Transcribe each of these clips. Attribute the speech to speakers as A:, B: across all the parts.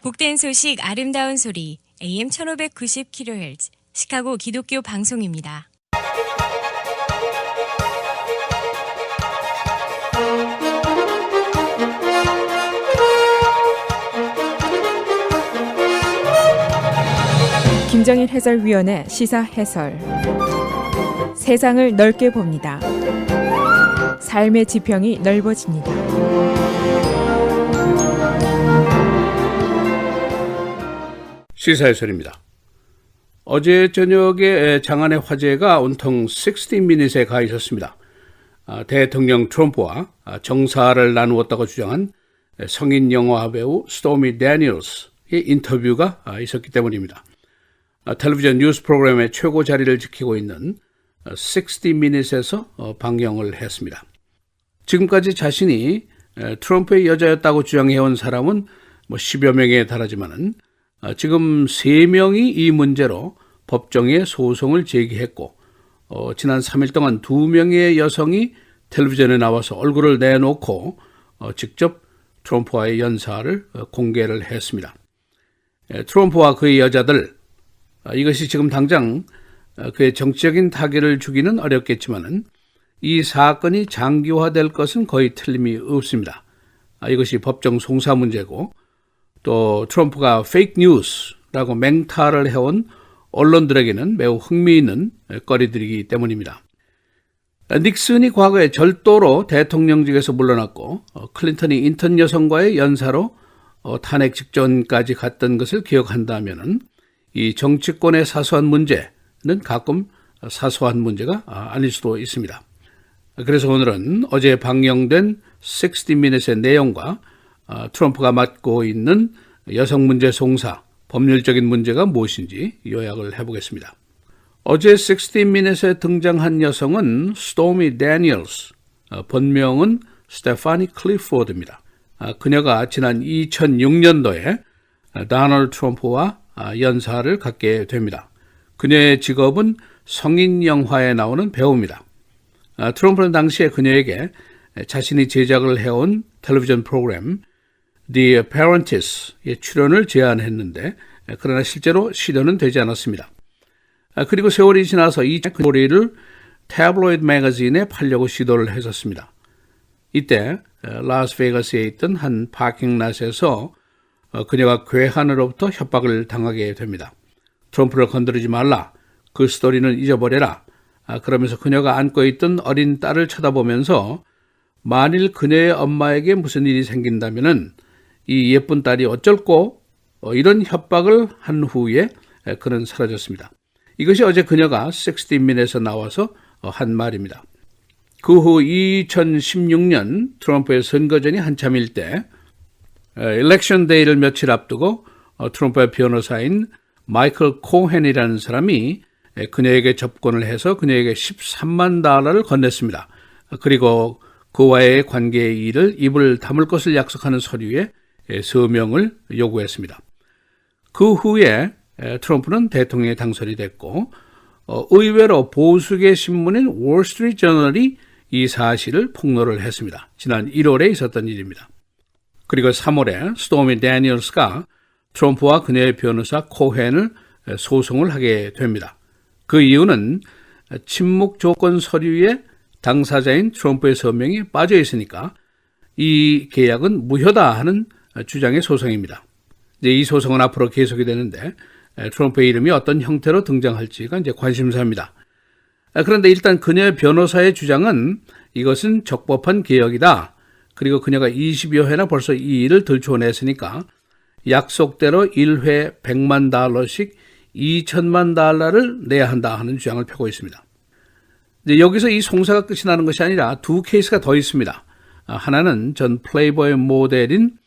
A: 복된 소식 아름다운 소리 AM 1590kHz 시카고 기독교 방송입니다.
B: 김정일 해설위원의 시사 해설. 세상을 넓게 봅니다. 삶의 지평이 넓어집니다.
C: 시사해설입니다. 어제 저녁에 장안의 화제가 온통 60미닛에 가 있었습니다. 대통령 트럼프와 정사를 나누었다고 주장한 성인 영화 배우 스토미 데니얼스의 인터뷰가 있었기 때문입니다. 텔레비전 뉴스 프로그램의 최고 자리를 지키고 있는 60미닛에서 방영을 했습니다. 지금까지 자신이 트럼프의 여자였다고 주장해온 사람은 10여 명에 달하지만은 지금 3명이 이 문제로 법정에 소송을 제기했고 지난 3일 동안 2명의 여성이 텔레비전에 나와서 얼굴을 내놓고 직접 트럼프와의 연사를 공개를 했습니다. 트럼프와 그의 여자들, 이것이 지금 당장 그의 정치적인 타격을 주기는 어렵겠지만은 이 사건이 장기화될 것은 거의 틀림이 없습니다. 이것이 법정 송사 문제고 또 트럼프가 페이크 뉴스라고 맹타를 해온 언론들에게는 매우 흥미있는 거리들이기 때문입니다. 닉슨이 과거에 절도로 대통령직에서 물러났고 클린턴이 인턴 여성과의 연사로 탄핵 직전까지 갔던 것을 기억한다면은 이 정치권의 사소한 문제는 가끔 사소한 문제가 아닐 수도 있습니다. 그래서 오늘은 어제 방영된 60미닛의 내용과 트럼프가 맡고 있는 여성 문제 송사, 법률적인 문제가 무엇인지 요약을 해보겠습니다. 어제 60미닛에 등장한 여성은 스토미 데니얼스, 본명은 스테파니 클리포드입니다. 그녀가 지난 2006년도에 도널드 트럼프와 연사를 갖게 됩니다. 그녀의 직업은 성인 영화에 나오는 배우입니다. 트럼프는 당시에 그녀에게 자신이 제작을 해온 텔레비전 프로그램 The Apprentice의 출연을 제안했는데 그러나 실제로 시도는 되지 않았습니다. 그리고 세월이 지나서 이 스토리를 태블로이드 매거진에 팔려고 시도를 했었습니다. 이때 라스베이거스에 있던 한 파킹랏에서 그녀가 괴한으로부터 협박을 당하게 됩니다. 트럼프를 건드리지 말라. 그 스토리는 잊어버려라. 그러면서 그녀가 안고 있던 어린 딸을 쳐다보면서 만일 그녀의 엄마에게 무슨 일이 생긴다면은 이 예쁜 딸이 어쩔꼬 이런 협박을 한 후에 그는 사라졌습니다. 이것이 어제 그녀가 60미닛에서 나와서 한 말입니다. 그 후 2016년 트럼프의 선거전이 한참일 때 일렉션 데이를 며칠 앞두고 트럼프의 변호사인 마이클 코헨이라는 사람이 그녀에게 접근을 해서 그녀에게 $13만 건넸습니다. 그리고 그와의 관계의 일을 입을 다물 것을 약속하는 서류에 서명을 요구했습니다. 그 후에 트럼프는 대통령에 당선이 됐고 의외로 보수계 신문인 월스트리트저널이 이 사실을 폭로를 했습니다. 지난 1월에 있었던 일입니다. 그리고 3월에 스토미 데니얼스가 트럼프와 그녀의 변호사 코헨을 소송을 하게 됩니다. 그 이유는 침묵 조건 서류에 당사자인 트럼프의 서명이 빠져 있으니까 이 계약은 무효다 하는 주장의 소송입니다. 이제 이 소송은 앞으로 계속이 되는데 트럼프의 이름이 어떤 형태로 등장할지가 이제 관심사입니다. 그런데 일단 그녀의 변호사의 주장은 이것은 적법한 개혁이다. 그리고 그녀가 20여 회나 벌써 이 일을 들춰냈으니까 약속대로 1회 $100만, 2천만 달러를 내야 한다 하는 주장을 펴고 있습니다. 이제 여기서 이 송사가 끝이 나는 것이 아니라 두 케이스가 더 있습니다. 하나는 전 플레이보이 모델인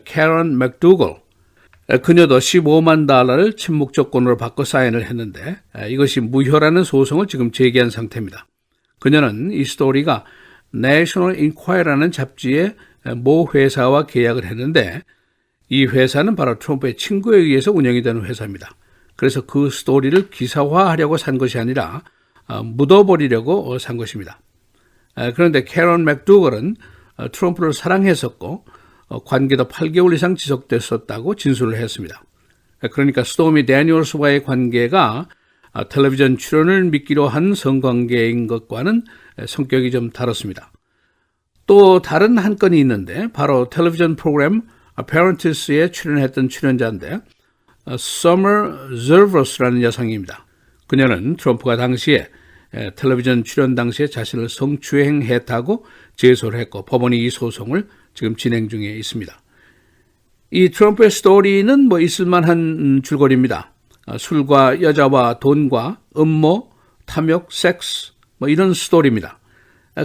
C: 캐런 맥두걸, 그녀도 $15만 침묵 조건으로 바꿔 사인을 했는데 이것이 무효라는 소송을 지금 제기한 상태입니다. 그녀는 이 스토리가 내셔널 인콰이어라는 잡지의 모 회사와 계약을 했는데 이 회사는 바로 트럼프의 친구에 의해서 운영이 되는 회사입니다. 그래서 그 스토리를 기사화하려고 산 것이 아니라 묻어버리려고 산 것입니다. 그런데 캐런 맥두걸은 트럼프를 사랑했었고 관계도 8개월 이상 지속됐었다고 진술을 했습니다. 그러니까 스토미 데니얼스와의 관계가 텔레비전 출연을 미끼로 한 성관계인 것과는 성격이 좀 다릅니다. 또 다른 한 건이 있는데 바로 텔레비전 프로그램 Apprentice에 출연했던 출연자인데 Summer Zervos라는 여성입니다. 그녀는 트럼프가 당시에 텔레비전 출연 당시에 자신을 성추행했다고 제소를 했고 법원이 이 소송을 지금 진행 중에 있습니다. 이 트럼프의 스토리는 있을만한 줄거리입니다. 술과 여자와 돈과 음모, 탐욕, 섹스 이런 스토리입니다.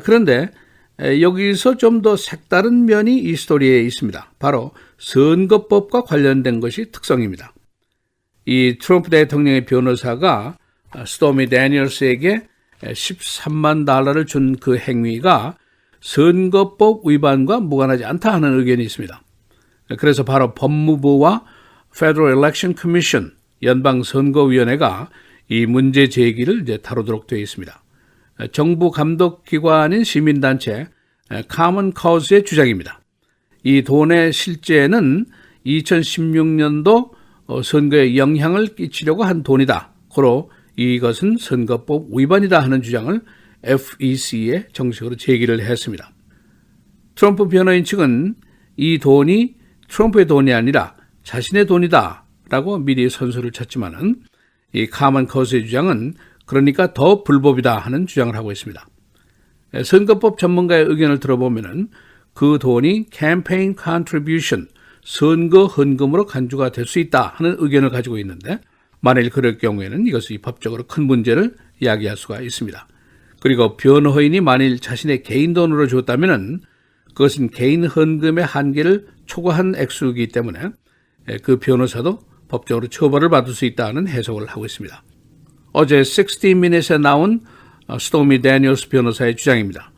C: 그런데 여기서 좀 더 색다른 면이 이 스토리에 있습니다. 바로 선거법과 관련된 것이 특성입니다. 이 트럼프 대통령의 변호사가 스토미 데니얼스에게 13만 달러를 준 그 행위가 선거법 위반과 무관하지 않다 하는 의견이 있습니다. 그래서 바로 법무부와 Federal Election Commission 연방선거위원회가 이 문제 제기를 이제 다루도록 되어 있습니다. 정부 감독기관인 시민단체 Common Cause의 주장입니다. 이 돈의 실제는 2016년도 선거에 영향을 끼치려고 한 돈이다. 고로 이것은 선거법 위반이다 하는 주장을 FEC에 정식으로 제기를 했습니다. 트럼프 변호인 측은 이 돈이 트럼프의 돈이 아니라 자신의 돈이다 라고 미리 선수를 쳤지만은 이 Common Cause의 주장은 그러니까 더 불법이다 하는 주장을 하고 있습니다. 선거법 전문가의 의견을 들어보면은 그 돈이 campaign contribution, 선거 헌금으로 간주가 될 수 있다 하는 의견을 가지고 있는데 만일 그럴 경우에는 이것이 법적으로 큰 문제를 야기할 수가 있습니다. 그리고 변호인이 만일 자신의 개인 돈으로 줬다면은 그것은 개인 헌금의 한계를 초과한 액수이기 때문에 그 변호사도 법적으로 처벌을 받을 수 있다는 해석을 하고 있습니다. 어제 60minutes에 나온 스토미 데니얼스 변호사의 주장입니다.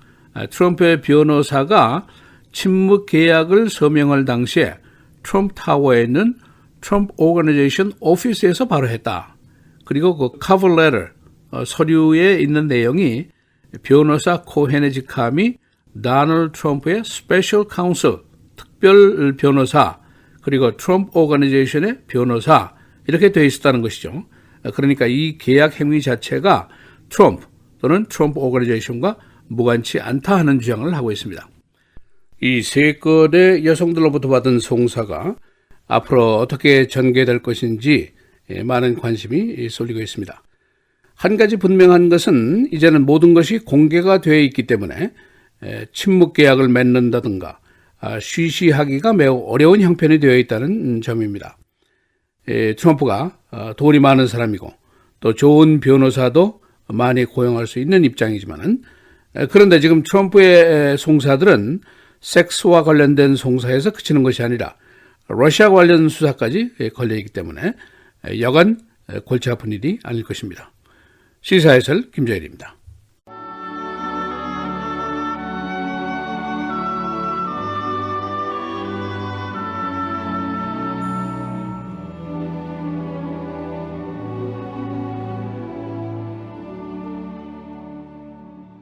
C: 트럼프의 변호사가 침묵 계약을 서명할 당시에 트럼프 타워에 있는 트럼프 오거니제이션 오피스에서 바로 했다. 그리고 그 커버 레터 서류에 있는 내용이 변호사 코헨의 직함이 다널드 트럼프의 스페셜 카운슬 특별 변호사 그리고 트럼프 오거니제이션의 변호사 이렇게 되어 있었다는 것이죠. 그러니까 이 계약 행위 자체가 트럼프 또는 트럼프 오거니제이션과 무관치 않다 하는 주장을 하고 있습니다. 이 세 건의 여성들로부터 받은 송사가 앞으로 어떻게 전개될 것인지 많은 관심이 쏠리고 있습니다. 한 가지 분명한 것은 이제는 모든 것이 공개가 되어 있기 때문에 침묵 계약을 맺는다든가 쉬쉬하기가 매우 어려운 형편이 되어 있다는 점입니다. 트럼프가 돈이 많은 사람이고 또 좋은 변호사도 많이 고용할 수 있는 입장이지만은 그런데 지금 트럼프의 송사들은 섹스와 관련된 송사에서 그치는 것이 아니라 러시아 관련 수사까지 걸려있기 때문에 여간 골치 아픈 일이 아닐 것입니다. 시사해설 김정일입니다.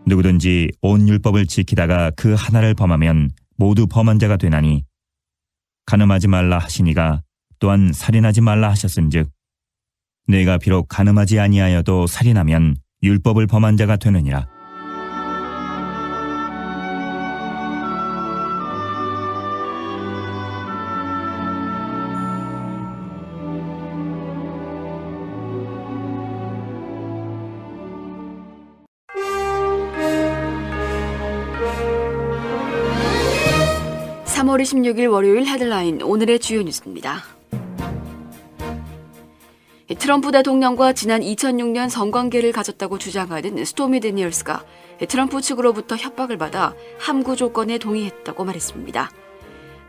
D: 누구든지 온 율법을 지키다가 그 하나를 범하면 모두 범한 자가 되나니 간음하지 말라 하시니가 또한 살인하지 말라 하셨은즉 내가 비록 간음하지 아니하여도 살인하면 율법을 범한 자가 되느니라.
E: (3월 26일) 월요일 헤드라인 오늘의 주요 뉴스입니다. 트럼프 대통령과 지난 2006년 성관계를 가졌다고 주장하는 스토미 데니얼스가 트럼프 측으로부터 협박을 받아 함구 조건에 동의했다고 말했습니다.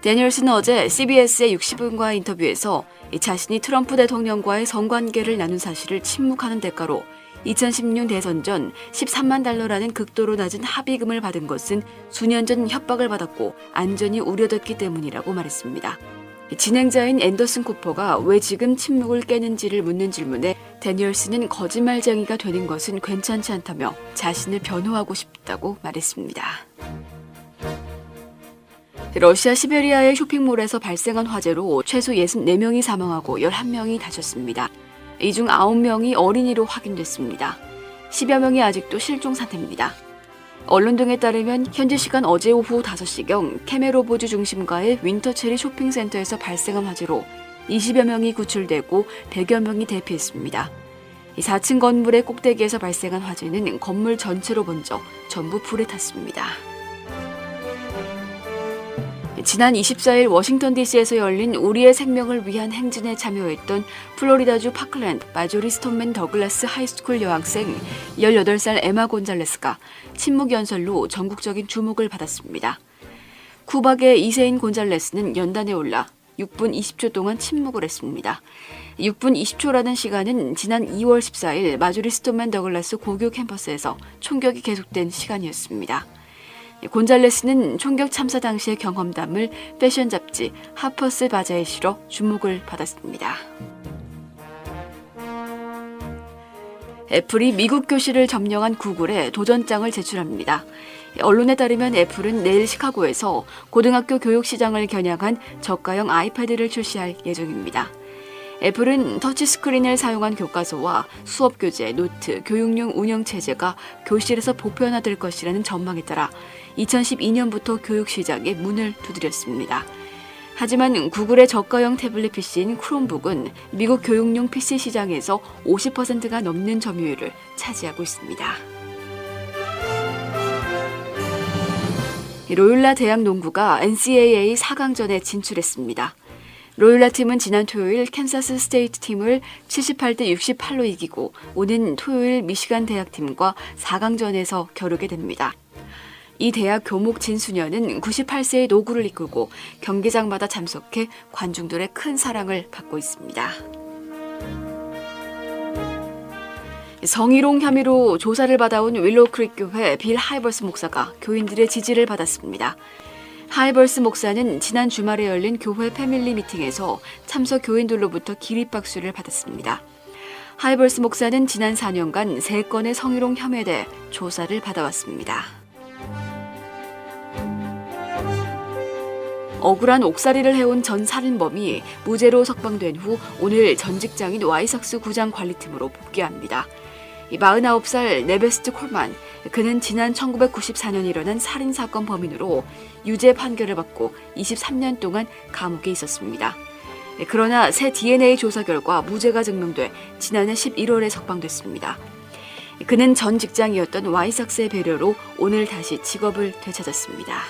E: 데니얼스는 어제 CBS의 60분과 인터뷰에서 자신이 트럼프 대통령과의 성관계를 나눈 사실을 침묵하는 대가로 2016 대선 전 13만 달러라는 극도로 낮은 합의금을 받은 것은 수년 전 협박을 받았고 안전이 우려됐기 때문이라고 말했습니다. 진행자인 앤더슨 쿠퍼가 왜 지금 침묵을 깨는지를 묻는 질문에 데니얼스는 거짓말쟁이가 되는 것은 괜찮지 않다며 자신을 변호하고 싶다고 말했습니다. 러시아 시베리아의 쇼핑몰에서 발생한 화재로 최소 64명이 사망하고 11명이 다쳤습니다. 이 중 9명이 어린이로 확인됐습니다. 10여 명이 아직도 실종 상태입니다. 언론 등에 따르면 현지 시간 어제 오후 5시경 케메로보즈 중심가의 윈터체리 쇼핑센터에서 발생한 화재로 20여 명이 구출되고 100여 명이 대피했습니다. 4층 건물의 꼭대기에서 발생한 화재는 건물 전체로 번져 전부 불에 탔습니다. 지난 24일 워싱턴 DC에서 열린 우리의 생명을 위한 행진에 참여했던 플로리다주 파클랜드 마조리 스톤맨 더글라스 하이스쿨 여학생 18살 에마 곤잘레스가 침묵 연설로 전국적인 주목을 받았습니다. 쿠박의 이세인 곤잘레스는 연단에 올라 6분 20초 동안 침묵을 했습니다. 6분 20초라는 시간은 지난 2월 14일 마조리 스톤맨 더글라스 고교 캠퍼스에서 총격이 계속된 시간이었습니다. 곤잘레스는 총격 참사 당시의 경험담을 패션 잡지 하퍼스 바자에 실어 주목을 받았습니다. 애플이 미국 교실을 점령한 구글에 도전장을 제출합니다. 언론에 따르면 애플은 내일 시카고에서 고등학교 교육 시장을 겨냥한 저가형 아이패드를 출시할 예정입니다. 애플은 터치스크린을 사용한 교과서와 수업 교재, 노트, 교육용 운영체제가 교실에서 보편화될 것이라는 전망에 따라 2012년부터 교육 시장에 문을 두드렸습니다. 하지만 구글의 저가형 태블릿 PC인 크롬북은 미국 교육용 PC 시장에서 50%가 넘는 점유율을 차지하고 있습니다. 로욜라 대학 농구가 NCAA 4강전에 진출했습니다. 로욜라 팀은 지난 토요일 캔사스 스테이트 팀을 78대 68로 이기고 오는 토요일 미시간 대학 팀과 4강전에서 겨루게 됩니다. 이 대학 교목 진수녀는 98세의 노구를 이끌고 경기장마다 참석해 관중들의 큰 사랑을 받고 있습니다. 성희롱 혐의로 조사를 받아온 윌로우크릭 교회 빌 하이버스 목사가 교인들의 지지를 받았습니다. 하이버스 목사는 지난 주말에 열린 교회 패밀리 미팅에서 참석 교인들로부터 기립박수를 받았습니다. 하이버스 목사는 지난 4년간 3건의 성희롱 혐의에 대해 조사를 받아왔습니다. 억울한 옥살이를 해온 전 살인범이 무죄로 석방된 후 오늘 전 직장인 와이삭스 구장 관리팀으로 복귀합니다. 49살 네베스트 콜만, 그는 지난 1994년 일어난 살인사건 범인으로 유죄 판결을 받고 23년 동안 감옥에 있었습니다. 그러나 새 DNA 조사 결과 무죄가 증명돼 지난해 11월에 석방됐습니다. 그는 전 직장이었던 와이삭스의 배려로 오늘 다시 직업을 되찾았습니다.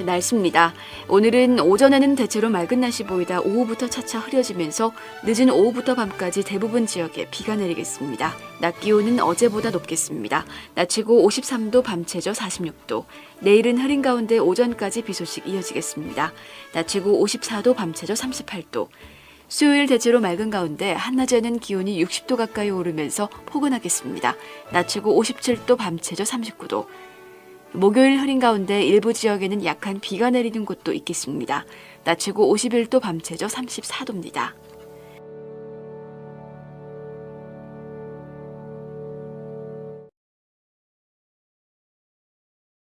E: 날씨입니다. 오늘은 오전에는 대체로 맑은 날씨 보이다 오후부터 차차 흐려지면서 늦은 오후부터 밤까지 대부분 지역에 비가 내리겠습니다. 낮 기온은 어제보다 높겠습니다. 낮 최고 53도, 밤 최저 46도. 내일은 흐린 가운데 오전까지 비 소식 이어지겠습니다. 낮 최고 54도, 밤 최저 38도. 수요일 대체로 맑은 가운데 한낮에는 기온이 60도 가까이 오르면서 포근하겠습니다. 낮 최고 57도, 밤 최저 39도. 목요일 흐린 가운데 일부 지역에는 약한 비가 내리는 곳도 있겠습니다. 낮 최고 51도, 밤 최저 34도입니다.